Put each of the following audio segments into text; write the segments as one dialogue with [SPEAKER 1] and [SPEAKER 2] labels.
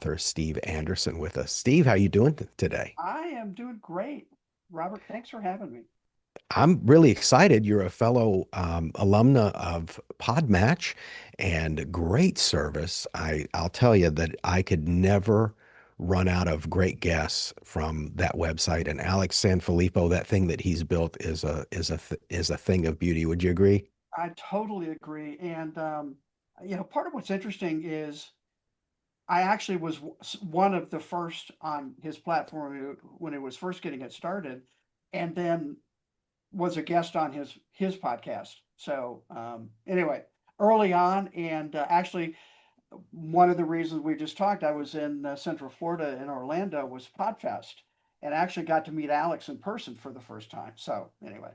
[SPEAKER 1] author Steve Anderson with us. Steve, how you doing today?
[SPEAKER 2] I am doing great. Robert, thanks for having me.
[SPEAKER 1] I'm really excited. You're a fellow alumna of Podmatch and great service. I'll tell you that I could never run out of great guests from that website. And Alex Sanfilippo, that thing that he's built is a thing of beauty. Would you agree?
[SPEAKER 2] I totally agree. And part of what's interesting is I actually was one of the first on his platform when it was first getting it started, and then was a guest on his podcast. Anyway, early on, and actually one of the reasons we just talked, I was in Central Florida in Orlando, was Podfest, and actually got to meet Alex in person for the first time. So anyway,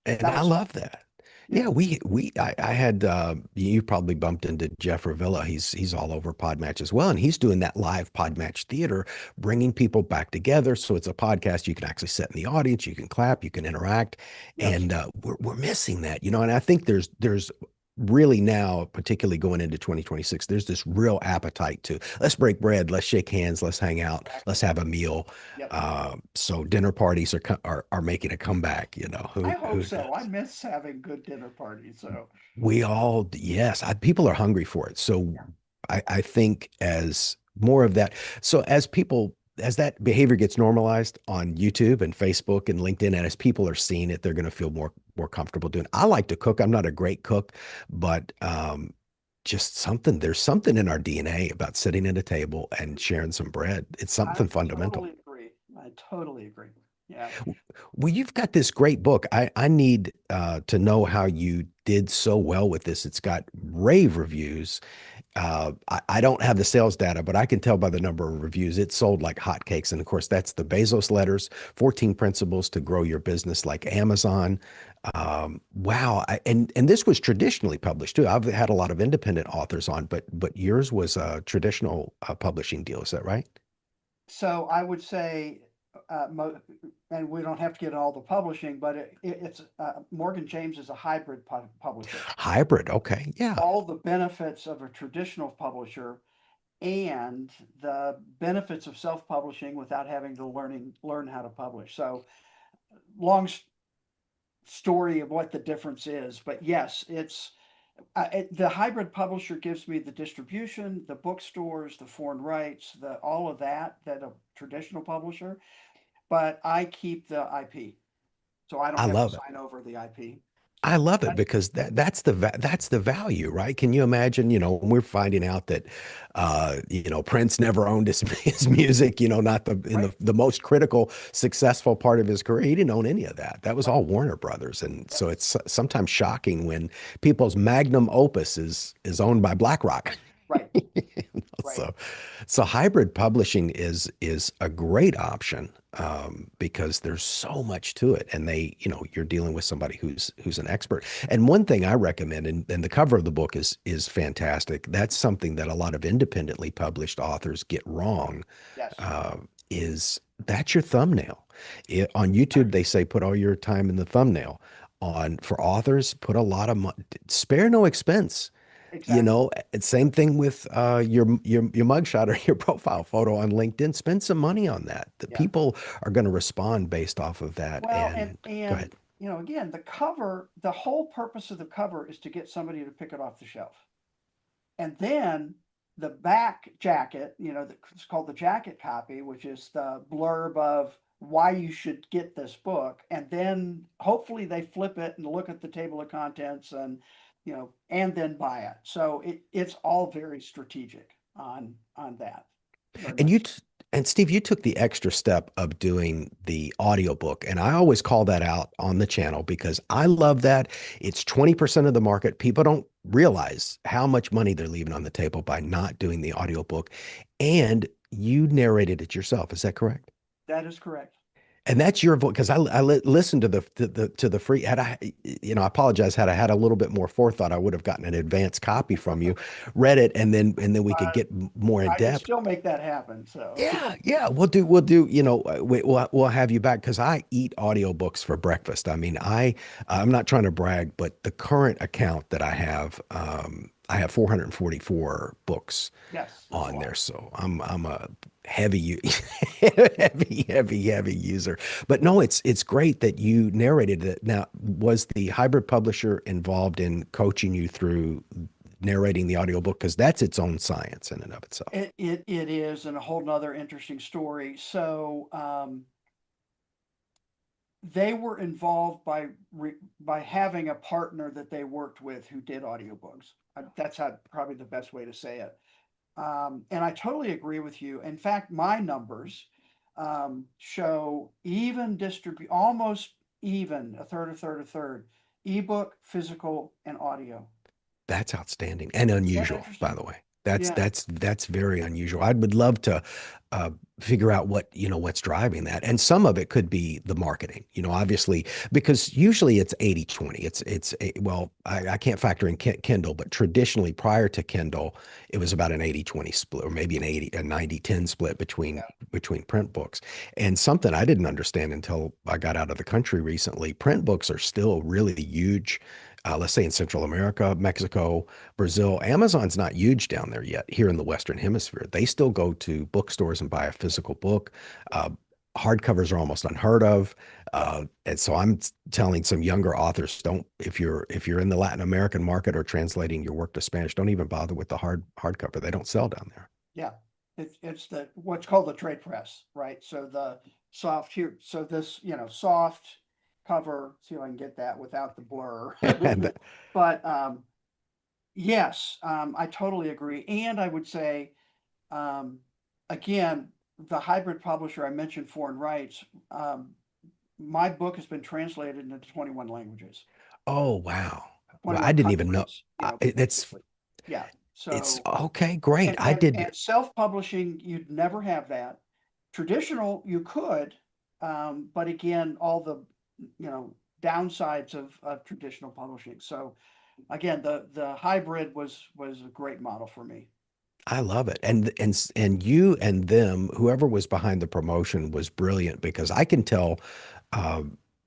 [SPEAKER 1] And
[SPEAKER 2] that
[SPEAKER 1] I
[SPEAKER 2] was fun.
[SPEAKER 1] love that.
[SPEAKER 2] Yeah.
[SPEAKER 1] Yeah, I had you probably bumped into Jeff Ravilla. He's all over Podmatch as well, and he's doing that live Podmatch theater, bringing people back together. So it's a podcast you can actually sit in the audience, you can clap, you can interact,
[SPEAKER 2] Yes.
[SPEAKER 1] and we're missing that, you know. And I think there's really now, particularly going into 2026, there's this real appetite to let's break bread, let's shake hands, let's hang out, let's
[SPEAKER 2] Exactly.
[SPEAKER 1] have a meal.
[SPEAKER 2] Yep.
[SPEAKER 1] So dinner parties are making a comeback. You know
[SPEAKER 2] I
[SPEAKER 1] who
[SPEAKER 2] hope so. I
[SPEAKER 1] knows?
[SPEAKER 2] miss having good dinner parties. So
[SPEAKER 1] We all, yes, people are hungry for it. So
[SPEAKER 2] yeah.
[SPEAKER 1] I think as more of that, so as people, as that behavior gets normalized on YouTube and Facebook and LinkedIn, and as people are seeing it, they're going to feel more comfortable doing it. I like to cook. I'm not a great cook, but just something, there's something in our DNA about sitting at a table and sharing some bread. It's
[SPEAKER 2] I
[SPEAKER 1] something fundamental.
[SPEAKER 2] totally agree. I totally agree. Yeah.
[SPEAKER 1] Well, you've got this great book. I need to know how you did so well with this. It's got rave reviews. I don't have the sales data, but I can tell by the number of reviews. It sold like hotcakes. And of course, that's the Bezos Letters, 14 Principles to Grow Your Business Like Amazon. Wow. And this was traditionally published too. I've had a lot of independent authors on, but yours was a traditional publishing deal. Is that right?
[SPEAKER 2] So I would say, and we don't have to get all the publishing, but it's Morgan James is a hybrid publisher.
[SPEAKER 1] Hybrid. Okay. Yeah.
[SPEAKER 2] All the benefits of a traditional publisher and the benefits of self-publishing without having to learn how to publish. So long story of what the difference is, but yes, the hybrid publisher gives me the distribution, the bookstores, the foreign rights, the all of that a traditional publisher, but I keep the IP, so I don't
[SPEAKER 1] I
[SPEAKER 2] have to
[SPEAKER 1] love it.
[SPEAKER 2] sign over the IP.
[SPEAKER 1] I
[SPEAKER 2] So
[SPEAKER 1] love it
[SPEAKER 2] that
[SPEAKER 1] because that's the value, right? Can you imagine, when we're finding out that Prince never owned his music, not in
[SPEAKER 2] right,
[SPEAKER 1] the most critical successful part of his career. He didn't own any of that. That was
[SPEAKER 2] right,
[SPEAKER 1] all Warner Brothers. And
[SPEAKER 2] yep,
[SPEAKER 1] so it's sometimes shocking when people's magnum opus is owned by BlackRock.
[SPEAKER 2] right, right.
[SPEAKER 1] So, so hybrid publishing is a great option because there's so much to it, and you're dealing with somebody who's an expert. And one thing I recommend, and the cover of the book is fantastic. That's something that a lot of independently published authors get wrong.
[SPEAKER 2] Yes,
[SPEAKER 1] Uh, is that's your thumbnail? On YouTube, they say put all your time in the thumbnail. On for authors, put a lot of money, spare no expense.
[SPEAKER 2] exactly.
[SPEAKER 1] Same thing with your mugshot or your profile photo on LinkedIn. Spend some money on that. The
[SPEAKER 2] Yeah.
[SPEAKER 1] people are going to respond based off of that.
[SPEAKER 2] Well, and
[SPEAKER 1] And go
[SPEAKER 2] and
[SPEAKER 1] ahead.
[SPEAKER 2] again, the whole purpose of the cover is to get somebody to pick it off the shelf. And then the back jacket, it's called the jacket copy, which is the blurb of why you should get this book. And then hopefully they flip it and look at the table of contents and then buy it. So it's all very strategic on that. Very
[SPEAKER 1] And
[SPEAKER 2] much so.
[SPEAKER 1] and Steve, you took the extra step of doing the audiobook. And I always call that out on the channel because I love that. It's 20% of the market. People don't realize how much money they're leaving on the table by not doing the audiobook. And you narrated it yourself. Is that correct?
[SPEAKER 2] That is correct.
[SPEAKER 1] And that's your voice because I listened to the free. Had I, I apologize. Had I had a little bit more forethought, I would have gotten an advanced copy from you, read it, and then we could
[SPEAKER 2] Uh,
[SPEAKER 1] get more in
[SPEAKER 2] I can
[SPEAKER 1] depth.
[SPEAKER 2] still make that happen. So
[SPEAKER 1] Yeah, yeah, we'll do, we'll have you back because I eat audiobooks for breakfast. I mean, I'm not trying to brag, but the current account that I have, I have 444 books
[SPEAKER 2] Yes, that's a
[SPEAKER 1] on
[SPEAKER 2] lot.
[SPEAKER 1] there. So I'm a heavy, heavy user. But no, it's great that you narrated it. Now, was the hybrid publisher involved in coaching you through narrating the audiobook? Because that's its own science in and of itself.
[SPEAKER 2] It is, and a whole nother interesting story. So they were involved by having a partner that they worked with who did audiobooks. That's how probably the best way to say it. And I totally agree with you. In fact, my numbers show even distribute almost even a third, a third, a third, ebook, physical, and audio.
[SPEAKER 1] That's outstanding and
[SPEAKER 2] Isn't that
[SPEAKER 1] unusual, by
[SPEAKER 2] interesting?
[SPEAKER 1] the way. That's
[SPEAKER 2] Yeah.
[SPEAKER 1] that's that's very unusual. I would love to uh, figure out what's driving that. And some of it could be the marketing, obviously, because usually it's 80/20. Well, I can't factor in Kindle, but traditionally prior to Kindle, it was about an 80/20 split, or maybe a 90/10 split between print books. And something I didn't understand until I got out of the country recently, print books are still really huge, let's say in Central America, Mexico, Brazil. Amazon's not huge down there yet here in the Western Hemisphere. They still go to bookstores and buy a physical book.
[SPEAKER 2] Yeah.
[SPEAKER 1] Uh, Hardcovers are almost unheard of.
[SPEAKER 2] Yeah.
[SPEAKER 1] And so I'm telling some younger authors, don't, if you're in the Latin American market or translating your work to Spanish, don't even bother with the hardcover. They don't sell down there.
[SPEAKER 2] Yeah. It's the what's called the trade press, right? So the soft here, so this, soft cover, see if I can get that without the blur.
[SPEAKER 1] And
[SPEAKER 2] But yes, I totally agree. And I would say, um, again, the hybrid publisher I mentioned, Foreign Rights, my book has been translated into 21 languages,
[SPEAKER 1] oh wow. Well, I
[SPEAKER 2] 21
[SPEAKER 1] didn't even know.
[SPEAKER 2] countries,
[SPEAKER 1] It's
[SPEAKER 2] basically. Yeah.
[SPEAKER 1] it's
[SPEAKER 2] So,
[SPEAKER 1] okay, great. I
[SPEAKER 2] and
[SPEAKER 1] did.
[SPEAKER 2] self-publishing, you'd never have that. Traditional, you could, but again, all the, you know, downsides of traditional publishing. So again, the hybrid was a great model for me.
[SPEAKER 1] I love it. And you and them, whoever was behind the promotion was brilliant because I can tell uh,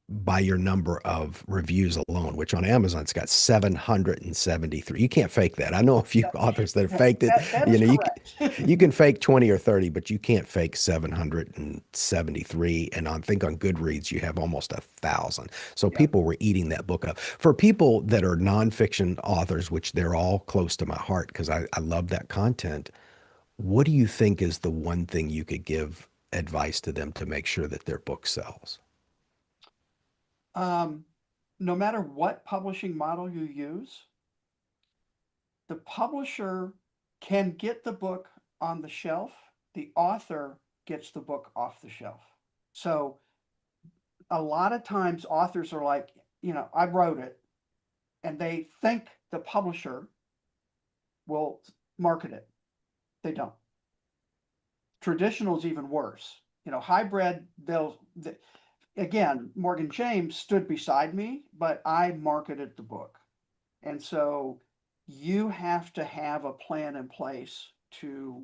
[SPEAKER 1] by your number of reviews alone, which on Amazon it's got 773. You can't fake that. I know a few
[SPEAKER 2] That
[SPEAKER 1] authors that have faked it.
[SPEAKER 2] that
[SPEAKER 1] You
[SPEAKER 2] is
[SPEAKER 1] know,
[SPEAKER 2] correct.
[SPEAKER 1] you can fake 20 or 30, but you can't fake 773. And I think on Goodreads you have almost 1,000. So
[SPEAKER 2] Yeah.
[SPEAKER 1] people were eating that book up. For people that are nonfiction authors, which they're all close to my heart because I love that content, what do you think is the one thing you could give advice to them to make sure that their book sells?
[SPEAKER 2] Um, no matter what publishing model you use, the publisher can get the book on the shelf. The author gets the book off the shelf. So a lot of times authors are like, I wrote it, and they think the publisher will market it. They don't. Traditional is even worse. Hybrid, again, Morgan James stood beside me, but I marketed the book. And so you have to have a plan in place to,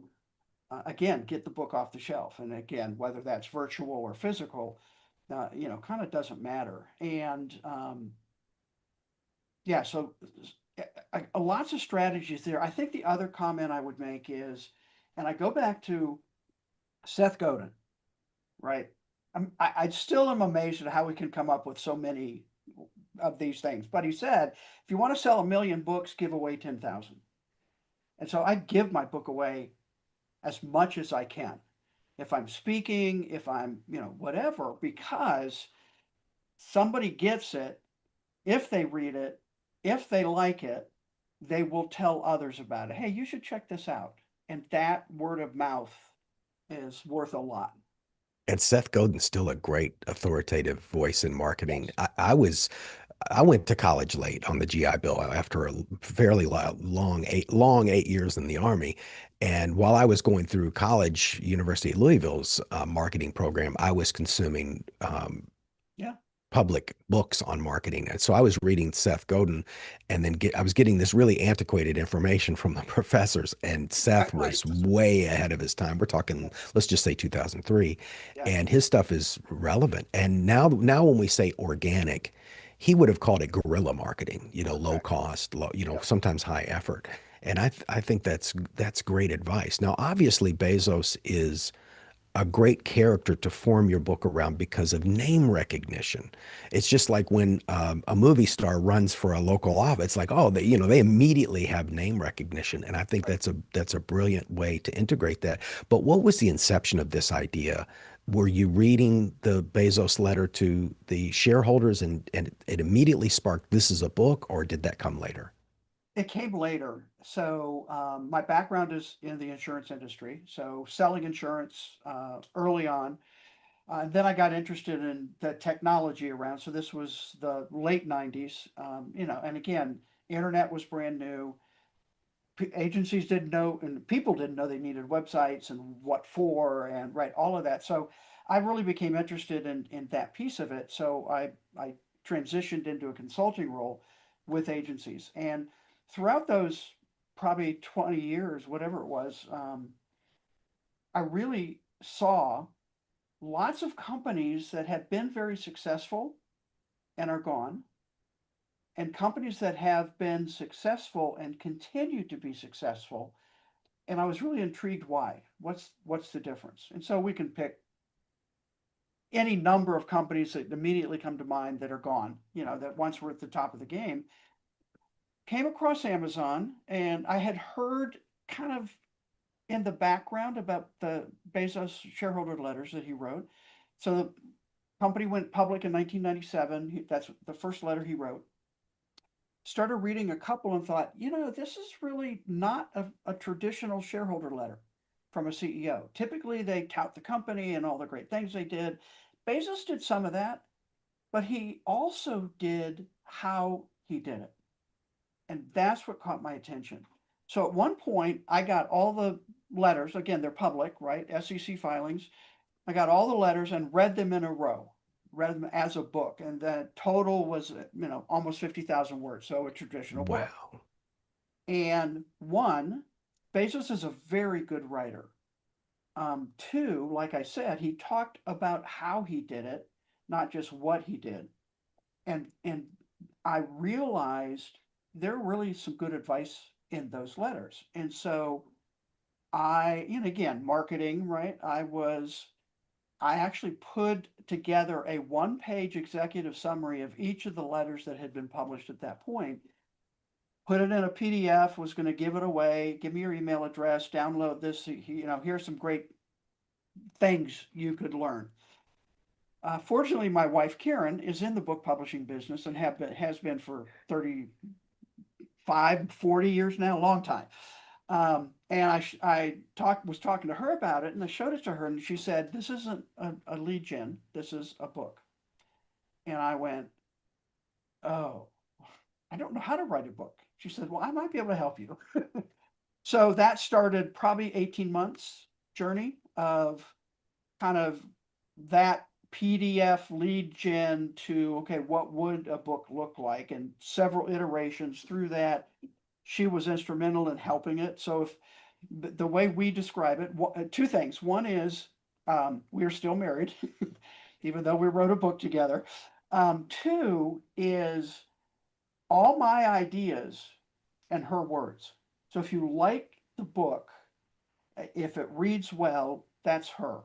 [SPEAKER 2] again, get the book off the shelf. And again, whether that's virtual or physical, kind of doesn't matter. And yeah, so lots of strategies there. I think the other comment I would make is, and I go back to Seth Godin, right? I still am amazed at how we can come up with so many of these things. But he said, if you want to sell 1 million books, give away 10,000. And so I give my book away as much as I can. If I'm speaking, if I'm, whatever, because somebody gets it, if they read it, if they like it, they will tell others about it. Hey, you should check this out. And that word of mouth is worth a lot.
[SPEAKER 1] And Seth Godin's still a great authoritative voice in marketing.
[SPEAKER 2] Yes.
[SPEAKER 1] I went to college late on the GI Bill after a fairly long 8 years in the Army. And while I was going through college, University of Louisville's marketing program, I was consuming
[SPEAKER 2] Yeah.
[SPEAKER 1] public books on marketing. And so I was reading Seth Godin and then I was getting this really antiquated information from the professors. And Seth
[SPEAKER 2] Right.
[SPEAKER 1] was way ahead of his time. We're talking,
[SPEAKER 2] Yes.
[SPEAKER 1] let's just say 2003.
[SPEAKER 2] Yeah.
[SPEAKER 1] And his stuff is relevant. And now when we say organic, he would have called it guerrilla marketing, low
[SPEAKER 2] Correct.
[SPEAKER 1] cost, low,
[SPEAKER 2] Yep.
[SPEAKER 1] sometimes high effort. And I think that's great advice. Now, obviously, Bezos is a great character to form your book around because of name recognition. It's just like when a movie star runs for a local office. It's like, oh, they immediately have name recognition, and I think
[SPEAKER 2] Right.
[SPEAKER 1] that's a brilliant way to integrate that. But what was the inception of this idea? Were you reading the Bezos letter to the shareholders, and it immediately sparked this is a book, or did that come later?
[SPEAKER 2] It came later. So my background is in the insurance industry. So selling insurance early on. Then I got interested in the technology around. So this was the late 90s. And again, internet was brand new. Agencies didn't know, and people didn't know they needed websites and what for, and right, all of that. So I really became interested in that piece of it. So I transitioned into a consulting role with agencies, and throughout those probably 20 years, whatever it was, I really saw lots of companies that had been very successful and are gone, and companies that have been successful and continue to be successful. And I was really intrigued why. What's the difference? And so we can pick any number of companies that immediately come to mind that are gone, that once were at the top of the game. Came across Amazon, and I had heard kind of in the background about the Bezos shareholder letters that he wrote. So the company went public in 1997. That's the first letter he wrote. Started reading a couple and thought, this is really not a traditional shareholder letter from a CEO. Typically, they tout the company and all the great things they did. Bezos did some of that, but he also did how he did it. And that's what caught my attention. So at one point, I got all the letters. Again, they're public, right? SEC filings. I got all the letters and read them in a row, read them as a book. And the total was, almost 50,000 words. So a traditional book.
[SPEAKER 1] Wow.
[SPEAKER 2] And one, Bezos is a very good writer. Two, like I said, he talked about how he did it, not just what he did. And I realized there really some good advice in those letters. And so again, marketing, right? I actually put together a one-page executive summary of each of the letters that had been published at that point, put it in a PDF, was going to give it away, give me your email address, download this, here's some great things you could learn. Fortunately, my wife Karen is in the book publishing business and has been for 35, 40 years now, a long time. And was talking to her about it, and I showed it to her, and she said, "This isn't a lead gen. This is a book." And I went, "Oh, I don't know how to write a book." She said, "Well, I might be able to help you." So that started probably 18 months journey of kind of that PDF lead gen to, okay, what would a book look like? And several iterations through that. She was instrumental in helping it. So if the way we describe it, two things. One is we are still married, even though we wrote a book together. Two is all my ideas and her words. So if you like the book, if it reads well, that's her.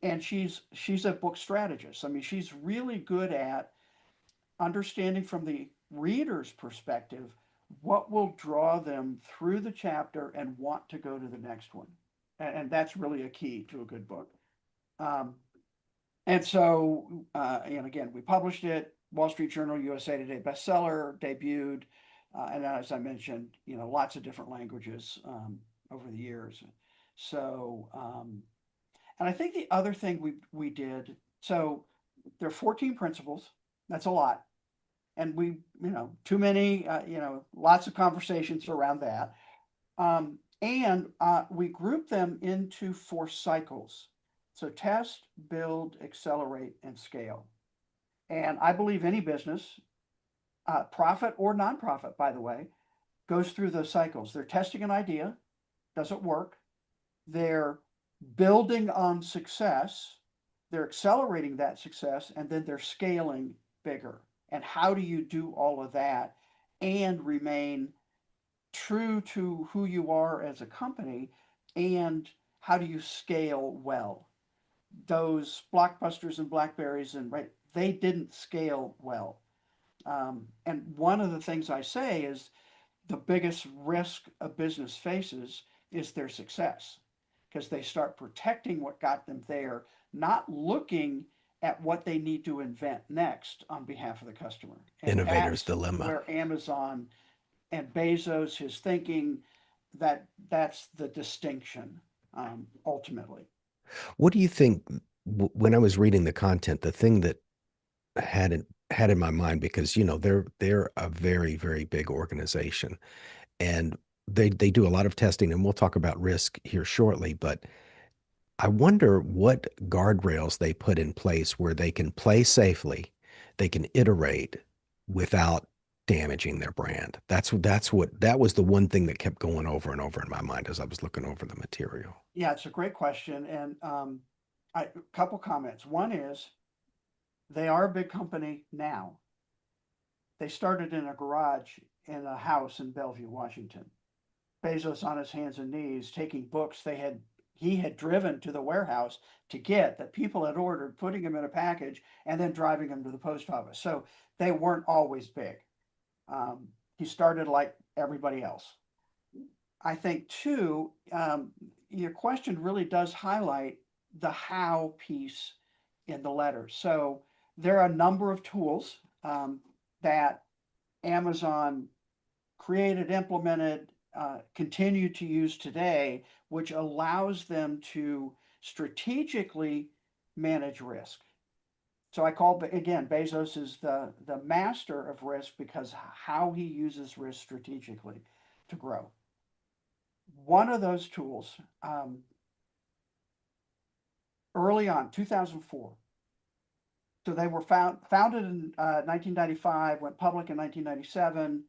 [SPEAKER 2] And she's a book strategist. I mean, she's really good at understanding from the reader's perspective what will draw them through the chapter and want to go to the next one. And that's really a key to a good book. Um, and so, and again, we published it. Wall Street Journal, USA Today bestseller, debuted, and as I mentioned, lots of different languages over the years. So, and I think the other thing we did, so there are 14 principles. That's a lot, and we, too many, lots of conversations around that. And we group them into 4 cycles. So test, build, accelerate, and scale. And I believe any business, profit or nonprofit, by the way, goes through those cycles. They're testing an idea, doesn't work. They're building on success. They're accelerating that success, and then they're scaling bigger. And how do you do all of that and remain true to who you are as a company? And how do you scale well? Those blockbusters and blackberries and right, they didn't scale well. And one of the things I say is the biggest risk a business faces is their success because they start protecting what got them there, not looking at what they need to invent next on behalf of the customer. And
[SPEAKER 1] Innovator's
[SPEAKER 2] that's
[SPEAKER 1] dilemma.
[SPEAKER 2] where Amazon and Bezos, his thinking, that's the distinction ultimately.
[SPEAKER 1] What do you think when I was reading the content, the thing that had in my mind, because they're a very, very big organization, and they do a lot of testing, and we'll talk about risk here shortly, but I wonder what guardrails they put in place where they can play safely, they can iterate without damaging their brand. That was the one thing that kept going over and over in my mind as I was looking over the material.
[SPEAKER 2] Yeah, it's a great question. And a couple comments. One is they are a big company now. They started in a garage in a house in Bellevue, Washington. Bezos on his hands and knees taking books he had driven to the warehouse to get that people had ordered, putting them in a package, and then driving them to the post office. So they weren't always big. He started like everybody else. I think too, your question really does highlight the how piece in the letter. So there are a number of tools that Amazon created, implemented, continue to use today, which allows them to strategically manage risk. So I call again, Bezos is the master of risk because how he uses risk strategically to grow. One of those tools, early on, 2004. So they were founded in 1995, went public in 1997.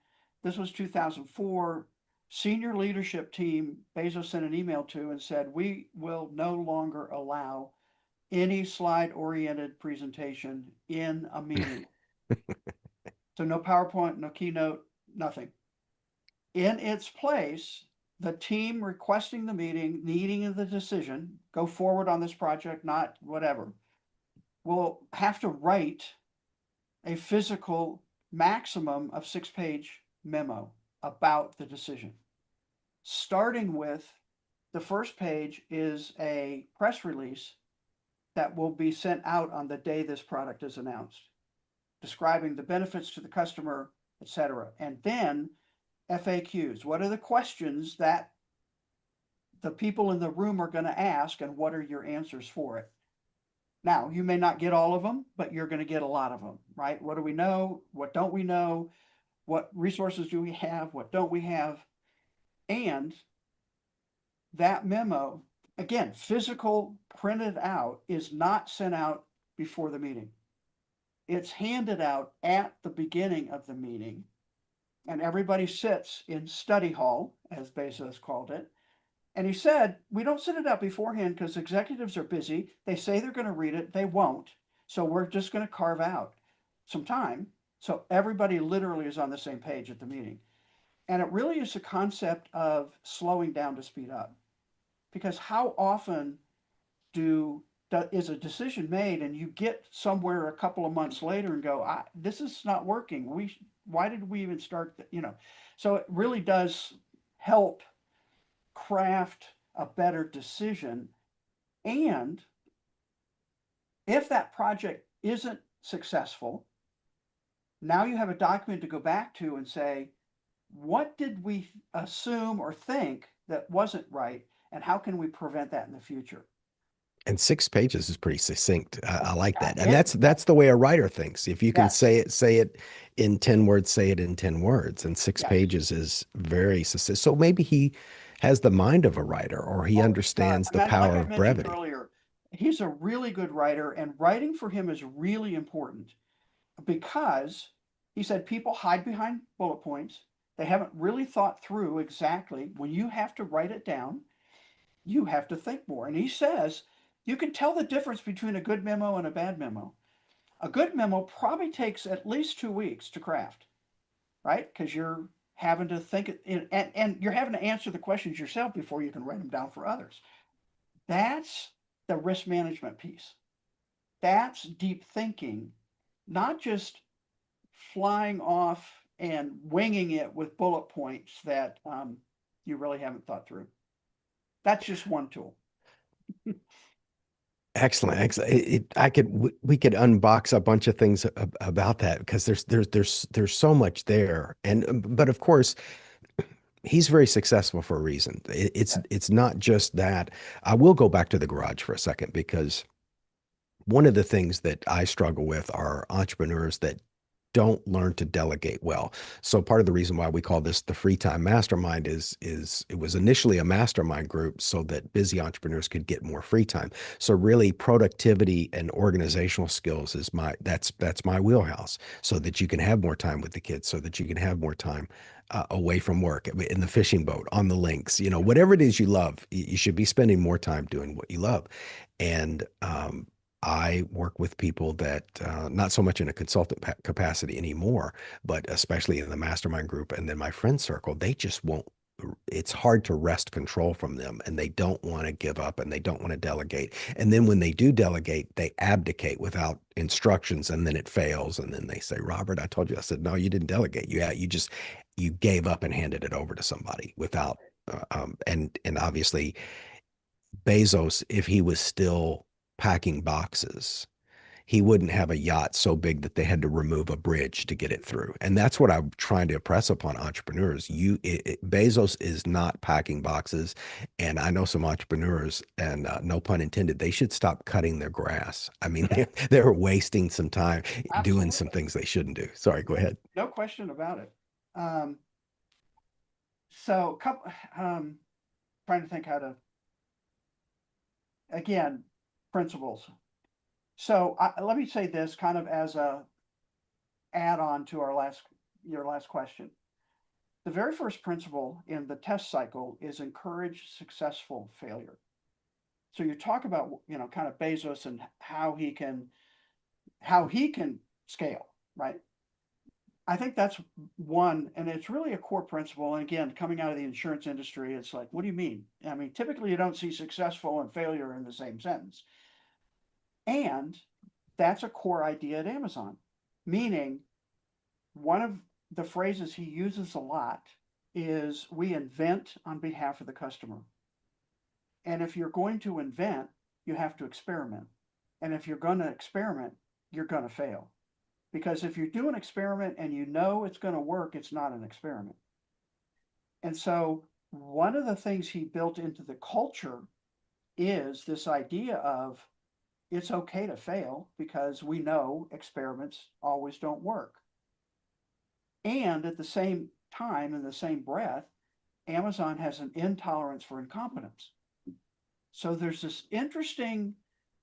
[SPEAKER 2] This was 2004. Senior leadership team, Bezos sent an email to and said, we will no longer allow any slide oriented presentation in a meeting. So no PowerPoint, no keynote, nothing. In its place, the team requesting the meeting, needing the decision, go forward on this project, not whatever, will have to write a physical maximum of 6-page memo about the decision. Starting with the first page is a press release that will be sent out on the day this product is announced, describing the benefits to the customer, etc. And then FAQs. What are the questions that the people in the room are going to ask, and what are your answers for it? Now, you may not get all of them, but you're going to get a lot of them, right? What do we know? What don't we know? What resources do we have? What don't we have? And that memo, again, physical printed out, is not sent out before the meeting. It's handed out at the beginning of the meeting, and everybody sits in study hall, as Bezos called it. And he said, we don't send it out beforehand because executives are busy. They say they're going to read it, they won't. So we're just going to carve out some time. So everybody literally is on the same page at the meeting. And it really is a concept of slowing down to speed up. Because how often do is a decision made and you get somewhere a couple of months later and go, this is not working. Why did we even start? So it really does help craft a better decision. And if that project isn't successful, now you have a document to go back to and say, what did we assume or think that wasn't right? And how can we prevent that in the future?
[SPEAKER 1] And 6 pages is pretty succinct. I like
[SPEAKER 2] Yeah,
[SPEAKER 1] that. And that's the way a writer thinks. If you can
[SPEAKER 2] yes,
[SPEAKER 1] say it in 10 words, say it in 10 words. And six
[SPEAKER 2] yes.
[SPEAKER 1] pages is very succinct. So maybe he has the mind of a writer, or he
[SPEAKER 2] Oh, he does.
[SPEAKER 1] understands the
[SPEAKER 2] And like
[SPEAKER 1] power
[SPEAKER 2] I
[SPEAKER 1] of
[SPEAKER 2] mentioned
[SPEAKER 1] brevity.
[SPEAKER 2] earlier, he's a really good writer, and writing for him is really important because he said people hide behind bullet points. They haven't really thought through exactly when you have to write it down, you have to think more. And he says you can tell the difference between a good memo and a bad memo. A good memo probably takes at least 2 weeks to craft, right? Because you're having to think and you're having to answer the questions yourself before you can write them down for others. That's the risk management piece. That's deep thinking, not just flying off and winging it with bullet points that you really haven't thought through. That's just one tool.
[SPEAKER 1] Excellent, excellent. We could unbox a bunch of things about that because there's so much there. And but of course, he's very successful for a reason. It's not just that. I will go back to the garage for a second because one of the things that I struggle with are entrepreneurs that don't learn to delegate well. So part of the reason why we call this the free time mastermind is it was initially a mastermind group so that busy entrepreneurs could get more free time. So really productivity and organizational skills is that's my wheelhouse so that you can have more time with the kids, so that you can have more time away from work in the fishing boat, on the links, whatever it is you love, you should be spending more time doing what you love. And I work with people that not so much in a consultant capacity anymore, but especially in the mastermind group and then my friend circle, they just won't. It's hard to wrest control from them and they don't want to give up and they don't want to delegate. And then when they do delegate, they abdicate without instructions and then it fails. And then they say, Robert, I told you. I said, no, you didn't delegate. You gave up and handed it over to somebody without, and obviously Bezos, if he was still packing boxes, he wouldn't have a yacht so big that they had to remove a bridge to get it through. And that's what I'm trying to impress upon entrepreneurs. Bezos is not packing boxes. And I know some entrepreneurs, and no pun intended, they should stop cutting their grass. I mean,
[SPEAKER 2] Yeah,
[SPEAKER 1] they're wasting some time doing some
[SPEAKER 2] absolutely.
[SPEAKER 1] things they shouldn't do. Sorry, go
[SPEAKER 2] Yeah,
[SPEAKER 1] ahead.
[SPEAKER 2] no question about it. Um, so, couple, trying to think how to again principles. So let me say this kind of as a add on to our last your last question. The very first principle in the test cycle is encourage successful failure. So you talk about kind of Bezos and how he can scale, right? I think that's one, and it's really a core principle. And again, coming out of the insurance industry, it's like, what do you mean? I mean, typically you don't see successful and failure in the same sentence. And that's a core idea at Amazon, meaning one of the phrases he uses a lot is we invent on behalf of the customer. And if you're going to invent, you have to experiment. And if you're going to experiment, you're going to fail. Because if you do an experiment and you know it's going to work, it's not an experiment. And so, one of the things he built into the culture is this idea of it's okay to fail because we know experiments always don't work. And at the same time, in the same breath, Amazon has an intolerance for incompetence. So there's this interesting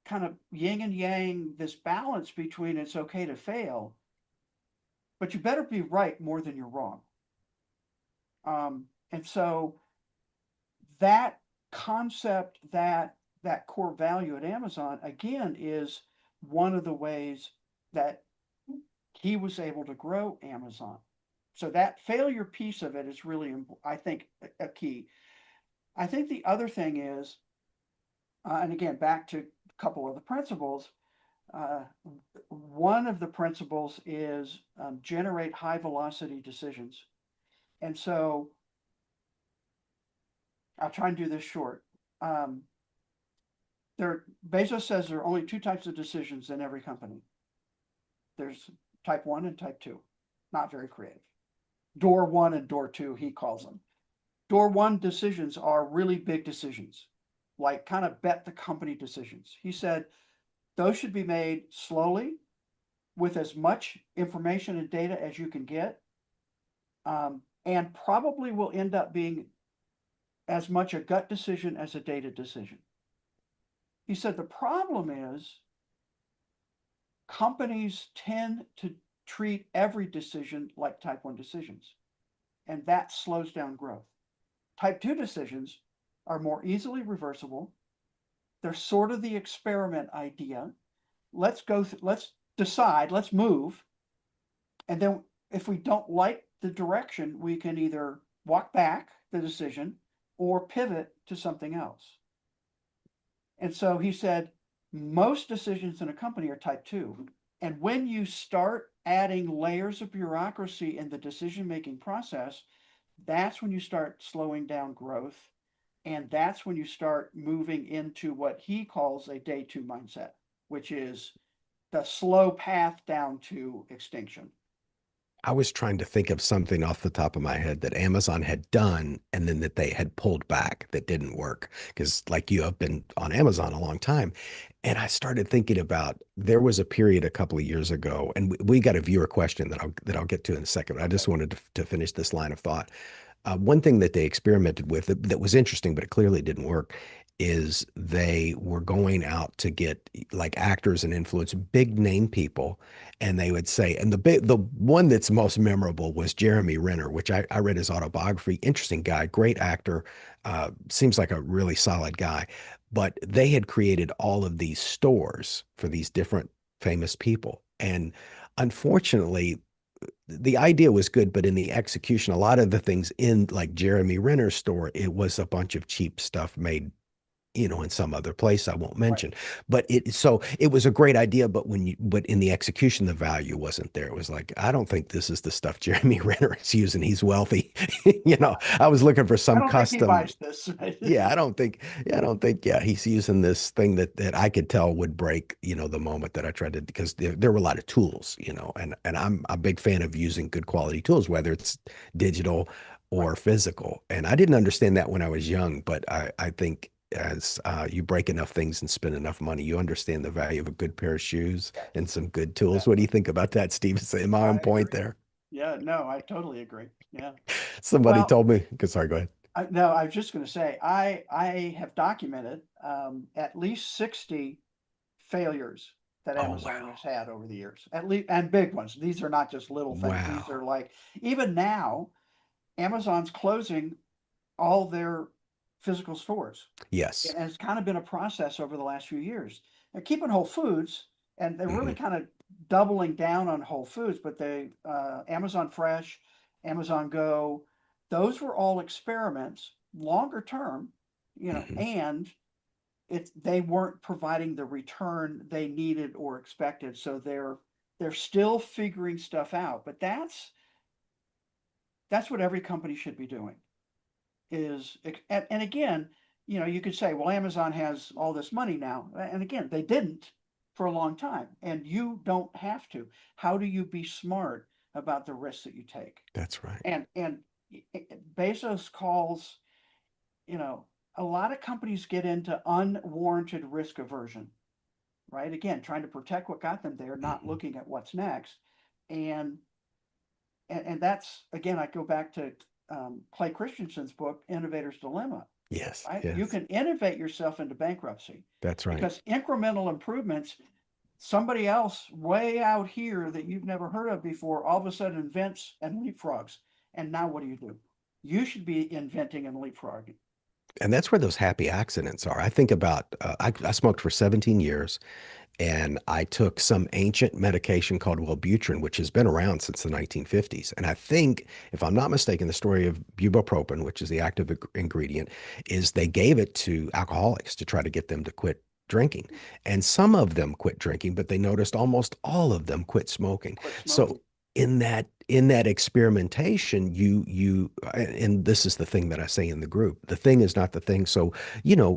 [SPEAKER 2] kind of yin and yang, this balance between it's okay to fail, but you better be right more than you're wrong. And so that concept, that core value at Amazon, again, is one of the ways that he was able to grow Amazon. So that failure piece of it is really, I think, a key. I think the other thing is, and again, back to a couple of the principles. Uh, One of the principles is generate high velocity decisions. And so I'll try and do this short. Um, Bezos says there are only two types of decisions in every company. There's type one and type two. Not very creative. Door one and door two, he calls them. Door one decisions are really big decisions, like kind of bet the company decisions. He said those should be made slowly with as much information and data as you can get, and probably will end up being as much a gut decision as a data decision. He said the problem is companies tend to treat every decision like type 1 decisions, and that slows down growth. Type 2 decisions are more easily reversible. They're sort of the experiment idea. Let's decide, let's move. And then if we don't like the direction, we can either walk back the decision or pivot to something else. And so he said, most decisions in a company are type two. And when you start adding layers of bureaucracy in the decision making process, that's when you start slowing down growth. And that's when you start moving into what he calls a day two mindset, which is the slow path down to extinction.
[SPEAKER 1] I was trying to think of something off the top of my head that Amazon had done and then that they had pulled back that didn't work. Because, like you, have been on Amazon a long time. And I started thinking about there was a period a couple of years ago, and we got a viewer question that I'll get to in a second. But I just
[SPEAKER 2] Okay.
[SPEAKER 1] wanted to finish this line of thought. One thing that they experimented with that was interesting, but it clearly didn't work, is they were going out to get like actors and influence big name people, and they would say, and the one that's most memorable was Jeremy Renner, which I read his autobiography. Interesting guy, great actor, seems like a really solid guy. But they had created all of these stores for these different famous people, and unfortunately the idea was good, but in the execution, a lot of the things in like Jeremy Renner's store, it was a bunch of cheap stuff made, in some other place I won't
[SPEAKER 2] Right.
[SPEAKER 1] mention. But it was a great idea, but but in the execution, the value wasn't there. It was like, I don't think this is the stuff Jeremy Renner is using. He's wealthy.
[SPEAKER 2] Yeah.
[SPEAKER 1] I was looking for
[SPEAKER 2] I
[SPEAKER 1] some
[SPEAKER 2] don't think he
[SPEAKER 1] custom.
[SPEAKER 2] buys this.
[SPEAKER 1] Yeah, I don't think, he's using this thing that I could tell would break, the moment that I tried to, because there were a lot of tools, and I'm a big fan of using good quality tools, whether it's digital
[SPEAKER 2] Right.
[SPEAKER 1] or physical. And I didn't understand that when I was young, but I think as you break enough things and spend enough money, you understand the value of a good pair of shoes
[SPEAKER 2] Yes.
[SPEAKER 1] and some good tools. What do
[SPEAKER 2] Exactly.
[SPEAKER 1] you think about that, Steve? Am I
[SPEAKER 2] I
[SPEAKER 1] on point
[SPEAKER 2] agree.
[SPEAKER 1] there?
[SPEAKER 2] Yeah. No, I totally agree. Yeah.
[SPEAKER 1] Somebody
[SPEAKER 2] Well,
[SPEAKER 1] told me, sorry, go ahead.
[SPEAKER 2] no, I was just going to say I have documented at least 60 failures that
[SPEAKER 1] Oh,
[SPEAKER 2] Amazon
[SPEAKER 1] wow.
[SPEAKER 2] has had over the years, at least, and big ones. These are not just little things. These
[SPEAKER 1] Wow.
[SPEAKER 2] are like, even now, Amazon's closing all their physical stores.
[SPEAKER 1] Yes.
[SPEAKER 2] And it's kind of been a process over the last few years. They're keeping Whole Foods, and they're really
[SPEAKER 1] Hmm.
[SPEAKER 2] kind of doubling down on Whole Foods, but they Amazon Fresh, Amazon Go, those were all experiments, longer term,
[SPEAKER 1] Hmm.
[SPEAKER 2] and they weren't providing the return they needed or expected, so they're still figuring stuff out. But that's what every company should be doing is, and again, you could say, well, Amazon has all this money now. And again, they didn't for a long time. And you don't have to. How do you be smart about the risks that you take?
[SPEAKER 1] That's right.
[SPEAKER 2] And Bezos calls, you know, a lot of companies get into unwarranted risk aversion, right? Again, trying to protect what got them there, not
[SPEAKER 1] Hmm.
[SPEAKER 2] looking at what's next. And and that's, again, I go back to Clay Christensen's book, Innovator's Dilemma,
[SPEAKER 1] Yes,
[SPEAKER 2] right? You
[SPEAKER 1] yes,
[SPEAKER 2] can innovate yourself into bankruptcy
[SPEAKER 1] that's right.
[SPEAKER 2] because incremental improvements, somebody else way out here that you've never heard of before, all of a sudden invents and leapfrogs. And now what do? You should be inventing and leapfrogging.
[SPEAKER 1] And that's where those happy accidents are. I think about, I smoked for 17 years and I took some ancient medication called Wellbutrin, which has been around since the 1950s. And I think, if I'm not mistaken, the story of bupropion, which is the active ingredient, is they gave it to alcoholics to try to get them to quit drinking. And some of them quit drinking, but they noticed almost all of them quit smoking.
[SPEAKER 2] Quit smoking.
[SPEAKER 1] So in that experimentation, and this is the thing that I say in the group, the thing is not the thing. So,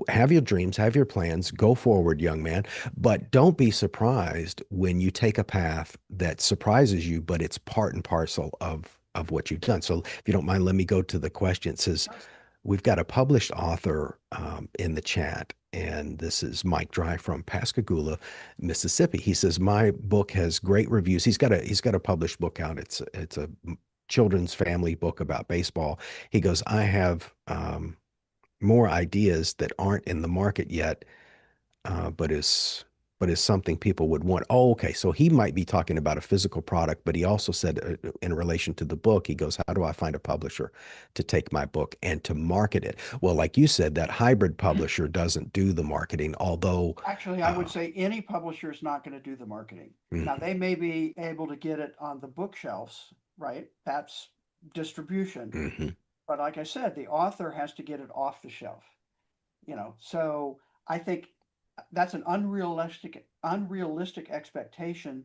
[SPEAKER 1] have your dreams, have your plans, go forward, young man, but don't be surprised when you take a path that surprises you, but it's part and parcel of what you've done. So if you don't mind, let me go to the question. It says, we've got a published author in the chat, and this is Mike Dry from Pascagoula, Mississippi. He says, my book has great reviews. He's got a published book out. It's a children's family book about baseball. He goes, I have more ideas that aren't in the market yet, but is but is something people would want. Oh, okay. So he might be talking about a physical product, but he also said in relation to the book, he goes, how do I find a publisher to take my book and to market it? Well, like you said, that hybrid publisher doesn't do the marketing, although,
[SPEAKER 2] Actually, I would
[SPEAKER 1] uh,
[SPEAKER 2] say any publisher is not going to do the marketing. Now,
[SPEAKER 1] mhm,
[SPEAKER 2] they may be able to get it on the bookshelves, right? That's distribution.
[SPEAKER 1] mhm.
[SPEAKER 2] But like I said, the author has to get it off the shelf, So I think that's an unrealistic expectation,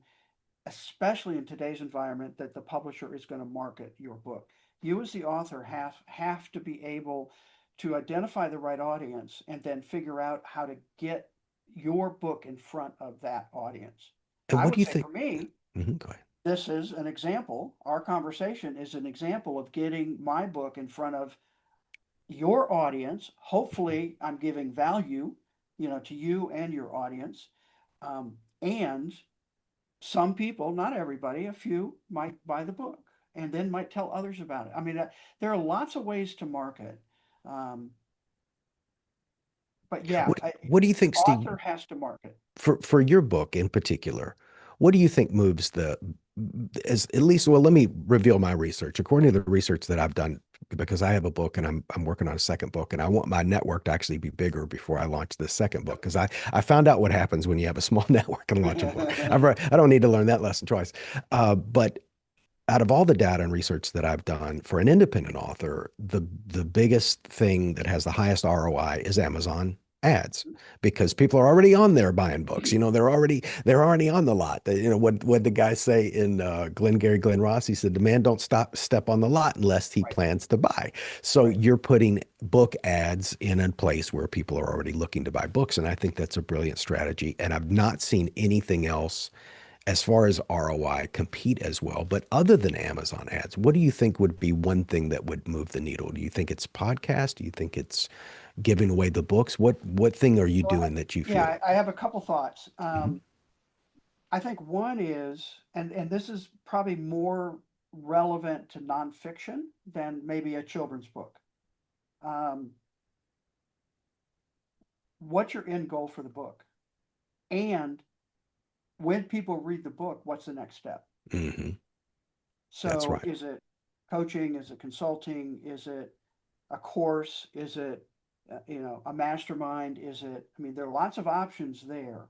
[SPEAKER 2] especially in today's environment, that the publisher is going to market your book. You as the author have to be able to identify the right audience and then figure out how to get your book in front of that audience.
[SPEAKER 1] And
[SPEAKER 2] I
[SPEAKER 1] what do
[SPEAKER 2] would
[SPEAKER 1] you
[SPEAKER 2] say
[SPEAKER 1] think?
[SPEAKER 2] for me,
[SPEAKER 1] Go ahead.
[SPEAKER 2] this is an example. Our conversation is an example of getting my book in front of your audience. Hopefully, I'm giving value, to you and your audience. And some people, not everybody, a few might buy the book and then might tell others about it. I mean, there are lots of ways to market. Um, but yeah,
[SPEAKER 1] What do you
[SPEAKER 2] the
[SPEAKER 1] think, Steve?
[SPEAKER 2] author has to market.
[SPEAKER 1] For your book in particular, what do you think moves the as at least well, let me reveal my research. According to the research that I've done, because I have a book and I'm working on a second book and I want my network to actually be bigger before I launch the second book. Because I found out what happens when you have a small network and launch a book. I don't need to learn that lesson twice. But out of all the data and research that I've done for an independent author, the biggest thing that has the highest ROI is Amazon ads because people are already on there buying books. They're already on the lot. What the guy say in Glenn Ross? He said, "The man don't step on the lot unless he
[SPEAKER 2] Right,
[SPEAKER 1] plans to buy." So
[SPEAKER 2] right.
[SPEAKER 1] you're putting book ads in a place where people are already looking to buy books, and I think that's a brilliant strategy. And I've not seen anything else as far as ROI compete as well. But other than Amazon ads, what do you think would be one thing that would move the needle? Do you think it's podcast? Do you think it's giving away the books? What thing are you
[SPEAKER 2] Well,
[SPEAKER 1] doing that you
[SPEAKER 2] yeah,
[SPEAKER 1] feel?
[SPEAKER 2] I have a couple thoughts.
[SPEAKER 1] Mhm.
[SPEAKER 2] I think one is, and this is probably more relevant to nonfiction than maybe a children's book. Um, what's your end goal for the book? And when people read the book, what's the next step?
[SPEAKER 1] Hmm. That's
[SPEAKER 2] So
[SPEAKER 1] right.
[SPEAKER 2] is it coaching? Is it consulting? Is it a course? Is it, a mastermind? I mean, there are lots of options there.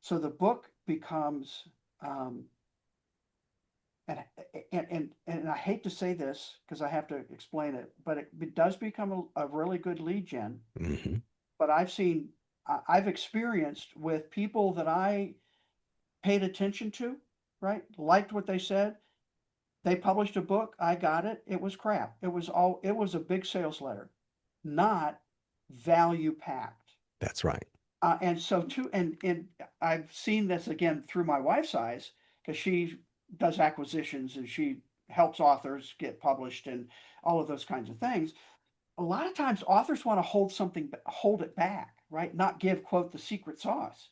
[SPEAKER 2] So the book becomes, um, and, and I hate to say this because I have to explain it, but it does become a really good lead gen.
[SPEAKER 1] Hmm.
[SPEAKER 2] But I've experienced with people that I paid attention to, right? Liked what they said. They published a book. I got it. It was crap. It was a big sales letter, not value packed.
[SPEAKER 1] That's right.
[SPEAKER 2] And so too, and I've seen this again through my wife's eyes because she does acquisitions and she helps authors get published and all of those kinds of things. A lot of times authors want to hold it back, right? Not give, quote, the secret sauce.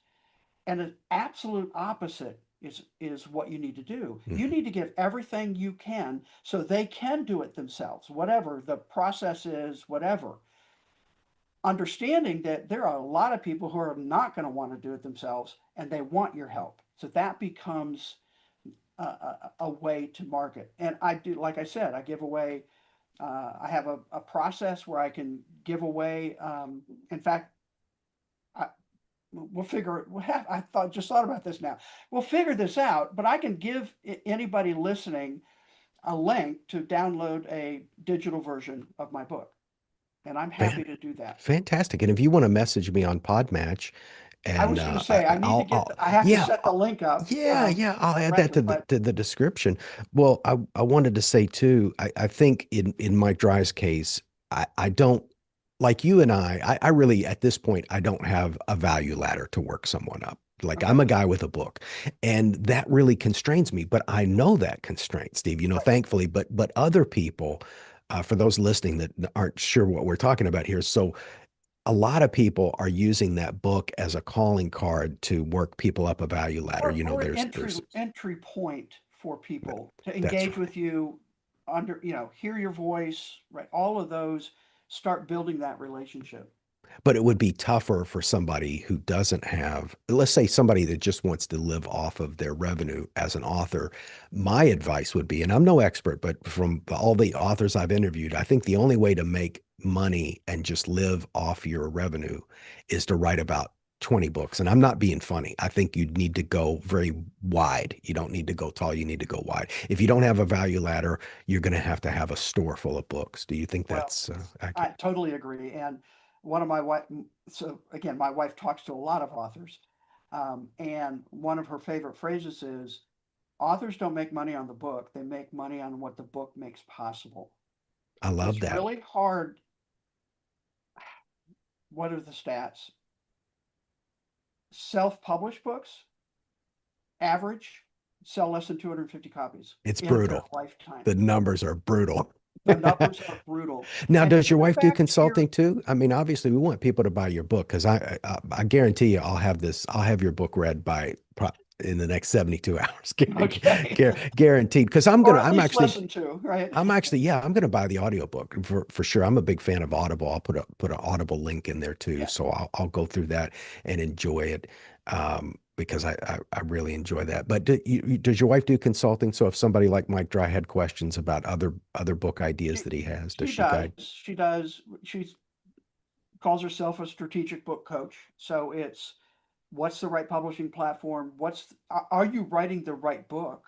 [SPEAKER 2] And an absolute opposite is what you need to do. You
[SPEAKER 1] Hmm.
[SPEAKER 2] need to give everything you can so they can do it themselves, whatever the process is, whatever. Understanding that there are a lot of people who are not going to want to do it themselves and they want your help. So that becomes a way to market. And I do, like I said, I give away. I have a process where I can give away. In fact, I, we'll figure. I thought about this now. We'll figure this out. But I can give anybody listening a link to download a digital version of my book, and I'm
[SPEAKER 1] Fan
[SPEAKER 2] happy to do that.
[SPEAKER 1] Fantastic. And if you want to message me on Podmatch,
[SPEAKER 2] I
[SPEAKER 1] and
[SPEAKER 2] was going to say I need to
[SPEAKER 1] I'll
[SPEAKER 2] I have to
[SPEAKER 1] yeah,
[SPEAKER 2] set the link up
[SPEAKER 1] yeah, I'll add that
[SPEAKER 2] correctly. But
[SPEAKER 1] to the description. Well, I wanted to say too, I think in Mike Dry's case, I don't like you and I really at this point I don't have a value ladder to work someone up. Like I'm
[SPEAKER 2] okay,
[SPEAKER 1] a guy with a book, and that really constrains me. But I know that constraint, Steve.
[SPEAKER 2] right.
[SPEAKER 1] Thankfully, but other people, for those listening that aren't sure what we're talking about here, so a lot of people are using that book as a calling card to work people up a value ladder.
[SPEAKER 2] Or an
[SPEAKER 1] There's
[SPEAKER 2] entry point for people to
[SPEAKER 1] that's
[SPEAKER 2] engage
[SPEAKER 1] right.
[SPEAKER 2] with you, hear your voice, right? All of those start building that relationship.
[SPEAKER 1] But it would be tougher for somebody who doesn't have, let's say somebody that just wants to live off of their revenue as an author. My advice would be, and I'm no expert, but from all the authors I've interviewed, I think the only way to make money and just live off your revenue is to write about 20 books. And I'm not being funny. I think you need to go very wide. You don't need to go tall. You need to go wide. If you don't have a value ladder, you're going to have a store full of books. Do you think
[SPEAKER 2] Well,
[SPEAKER 1] that's
[SPEAKER 2] I
[SPEAKER 1] accurate?
[SPEAKER 2] totally agree. And one of my wife, so again, my wife talks to a lot of authors, and one of her favorite phrases is, "Authors don't make money on the book; they make money on what the book makes possible."
[SPEAKER 1] I love
[SPEAKER 2] It's
[SPEAKER 1] that.
[SPEAKER 2] really hard. What are the stats? Self-published books, average, sell less than 250 copies
[SPEAKER 1] It's
[SPEAKER 2] in their
[SPEAKER 1] brutal.
[SPEAKER 2] lifetime.
[SPEAKER 1] The numbers are brutal.
[SPEAKER 2] The numbers are brutal.
[SPEAKER 1] Now,
[SPEAKER 2] And
[SPEAKER 1] does
[SPEAKER 2] if
[SPEAKER 1] your
[SPEAKER 2] you go
[SPEAKER 1] wife do
[SPEAKER 2] back to your,
[SPEAKER 1] consulting too? I mean, obviously, we want people to buy your book because I guarantee you, I'll have your book read by in the next 72 hours,
[SPEAKER 2] okay,
[SPEAKER 1] guaranteed. Because
[SPEAKER 2] or at least listen to, right?
[SPEAKER 1] yeah, I'm gonna buy the audiobook for sure. I'm a big fan of Audible. I'll put an Audible link in there too,
[SPEAKER 2] Yeah.
[SPEAKER 1] so I'll go through that and enjoy it because I really enjoy that. But does your wife do consulting? So if somebody like Mike Dry had questions about other book ideas
[SPEAKER 2] She
[SPEAKER 1] that he has, does
[SPEAKER 2] she
[SPEAKER 1] she
[SPEAKER 2] does.
[SPEAKER 1] guide?
[SPEAKER 2] She does. She calls herself a strategic book coach. So it's what's the right publishing platform? Are you writing the right book?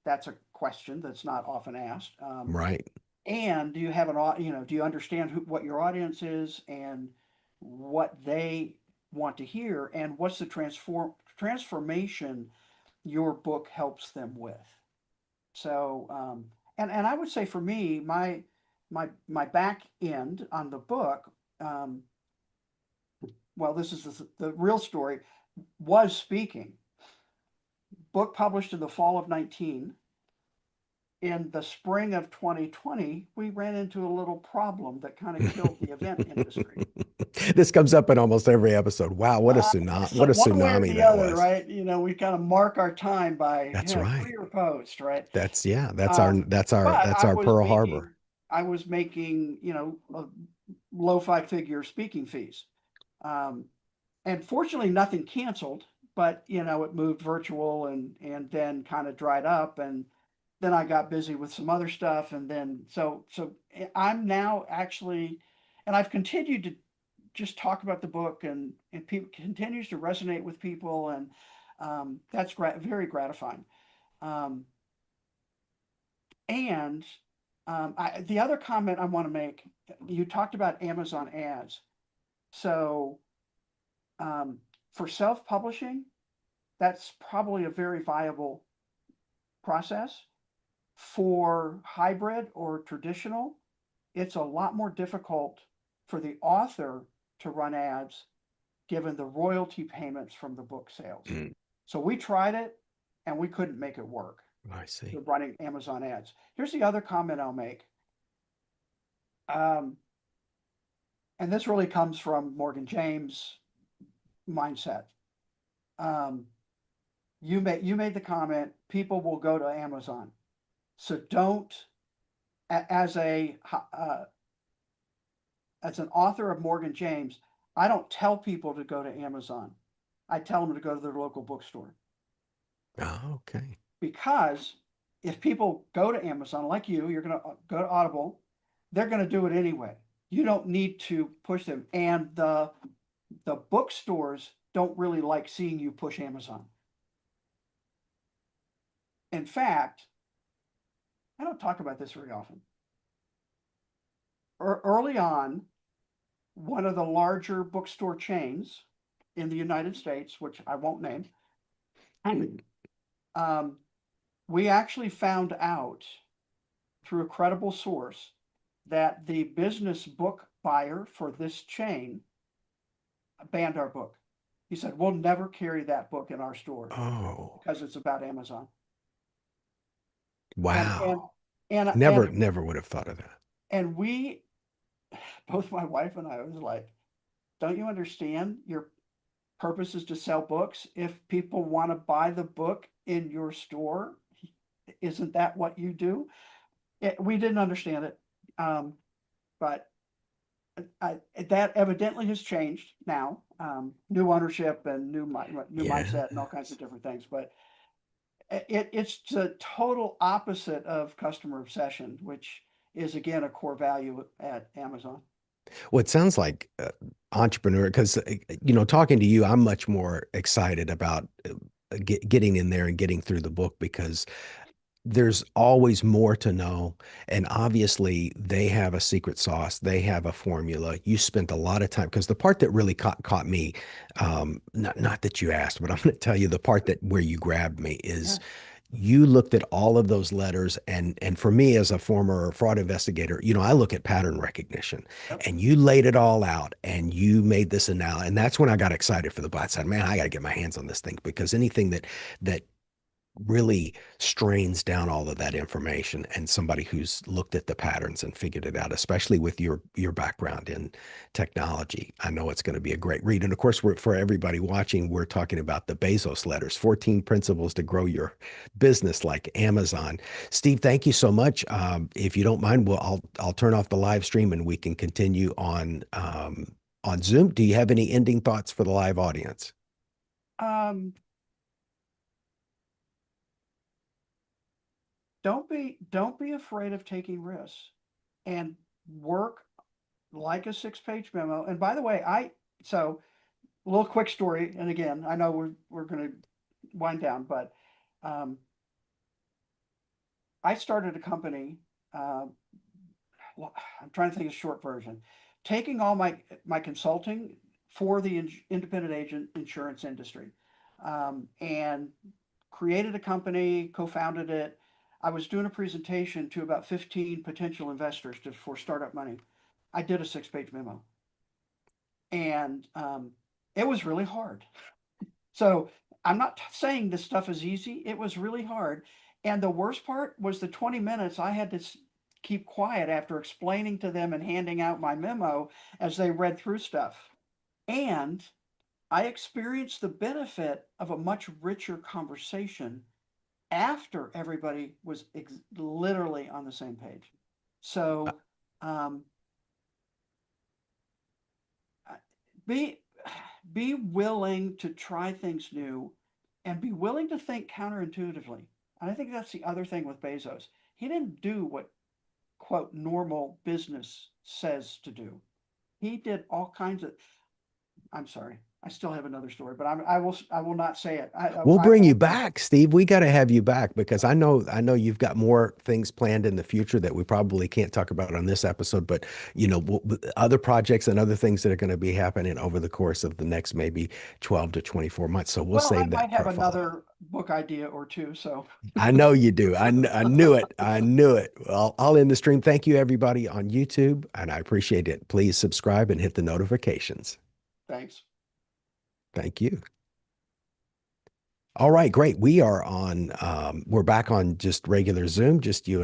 [SPEAKER 2] That's a question that's not often asked.
[SPEAKER 1] Right.
[SPEAKER 2] And do you have do you understand what your audience is and what they want to hear, and what's the transformation your book helps them with? So, and I would say for me, my back end on the book, um, well, this is the real story, was speaking. Book published in the fall of 19. In the spring of 2020, we ran into a little problem that kind of killed the event industry.
[SPEAKER 1] This comes up in almost every episode. Wow,
[SPEAKER 2] So
[SPEAKER 1] what a
[SPEAKER 2] one way or
[SPEAKER 1] tsunami
[SPEAKER 2] the
[SPEAKER 1] that
[SPEAKER 2] other,
[SPEAKER 1] was.
[SPEAKER 2] right? We kind of mark our time by
[SPEAKER 1] That's right.
[SPEAKER 2] pre or post, right?
[SPEAKER 1] That's yeah,
[SPEAKER 2] Um, but
[SPEAKER 1] that's our Pearl Harbor.
[SPEAKER 2] I was making, low five-figure speaking fees. Um, and fortunately, nothing canceled, but it moved virtual and then kind of dried up, and then I got busy with some other stuff, and then I'm now actually, and I've continued to just talk about the book, and people continues to resonate with people, and that's very gratifying. Um, and the other comment I want to make, you talked about Amazon ads. So um, for self-publishing, that's probably a very viable process. For hybrid or traditional, it's a lot more difficult for the author to run ads given the royalty payments from the book sales.
[SPEAKER 1] Mm,
[SPEAKER 2] So we tried it and we couldn't make it work,
[SPEAKER 1] I see.
[SPEAKER 2] the running Amazon ads. Here's the other comment I'll make. Um, and this really comes from Morgan James' mindset. Um, you made the comment, people will go to Amazon. So don't, as a as an author of Morgan James, I don't tell people to go to Amazon. I tell them to go to their local bookstore,
[SPEAKER 1] Oh, okay.
[SPEAKER 2] because if people go to Amazon like you're going to go to Audible, they're going to do it anyway. You don't need to push them, and the bookstores don't really like seeing you push Amazon. In fact, I don't talk about this very often. Early on, one of the larger bookstore chains in the United States, which I won't name, um, we actually found out through a credible source that the business book buyer for this chain banned our book. He said, "We'll never carry that book in our store
[SPEAKER 1] Oh,
[SPEAKER 2] because it's about Amazon." And and
[SPEAKER 1] wow.
[SPEAKER 2] and
[SPEAKER 1] Never,
[SPEAKER 2] and
[SPEAKER 1] never would have thought of that.
[SPEAKER 2] and we, both my wife and I, was like, "Don't you understand? Your purpose is to sell books. If people want to buy the book in your store, isn't that what you do?" We didn't understand it, but that evidently has changed now. New ownership and new
[SPEAKER 1] Yeah.
[SPEAKER 2] mindset and all kinds of different things. But it's the total opposite of customer obsession, which is again a core value at Amazon.
[SPEAKER 1] Well, it sounds like entrepreneur because talking to you, I'm much more excited about getting in there and getting through the book because there's always more to know. And obviously, they have a secret sauce. They have a formula. You spent a lot of time because the part that really caught me, not that you asked, but I'm going to tell you the part that where you grabbed me
[SPEAKER 2] Yeah.
[SPEAKER 1] is you looked at all of those letters and for me as a former fraud investigator, I look at pattern recognition
[SPEAKER 2] Yep.
[SPEAKER 1] and you laid it all out and you made this analysis. And that's when I got excited for the book. I said, man, I got to get my hands on this thing because anything that really strains down all of that information and somebody who's looked at the patterns and figured it out, especially with your background in technology. I know it's going to be a great read. And of course, for everybody watching, we're talking about the Bezos Letters, 14 principles to grow your business like Amazon. Steve, thank you so much. If you don't mind, I'll turn off the live stream and we can continue on Zoom. Do you have any ending thoughts for the live audience?
[SPEAKER 2] Um, don't be afraid of taking risks and work like a 6-page memo. And by the way, so a little quick story. And again, I know we're going to wind down, but um, I started a company. Uh, well, I'm trying to think of a short version. Taking all my consulting for the independent agent insurance industry, and created a company, co-founded it. I was doing a presentation to about 15 potential investors for startup money. I did a 6-page memo, and it was really hard. So I'm not saying this stuff is easy. It was really hard. And the worst part was the 20 minutes I had to keep quiet after explaining to them and handing out my memo as they read through stuff. And I experienced the benefit of a much richer conversation after everybody was literally on the same page. So um, be be willing to try things new and be willing to think counterintuitively. And I think that's the other thing with Bezos. He didn't do what quote normal business says to do. He did all kinds of. I'm sorry. I still have another story, but I will not say it.
[SPEAKER 1] We'll
[SPEAKER 2] I
[SPEAKER 1] bring you
[SPEAKER 2] won't.
[SPEAKER 1] back, Steve. We got to have you back because I know you've got more things planned in the future that we probably can't talk about on this episode, but other projects and other things that are going to be happening over the course of the next maybe 12 to 24 months. So we'll
[SPEAKER 2] Well, I
[SPEAKER 1] save
[SPEAKER 2] might
[SPEAKER 1] that for
[SPEAKER 2] have
[SPEAKER 1] a follow-up.
[SPEAKER 2] another book idea or two. So
[SPEAKER 1] I know you do. I knew it. I knew it. Well, I'll end the stream. Thank you, everybody on YouTube, and I appreciate it. Please subscribe and hit the notifications.
[SPEAKER 2] thanks.
[SPEAKER 1] Thank you. All right, great. We're back on just regular Zoom, just you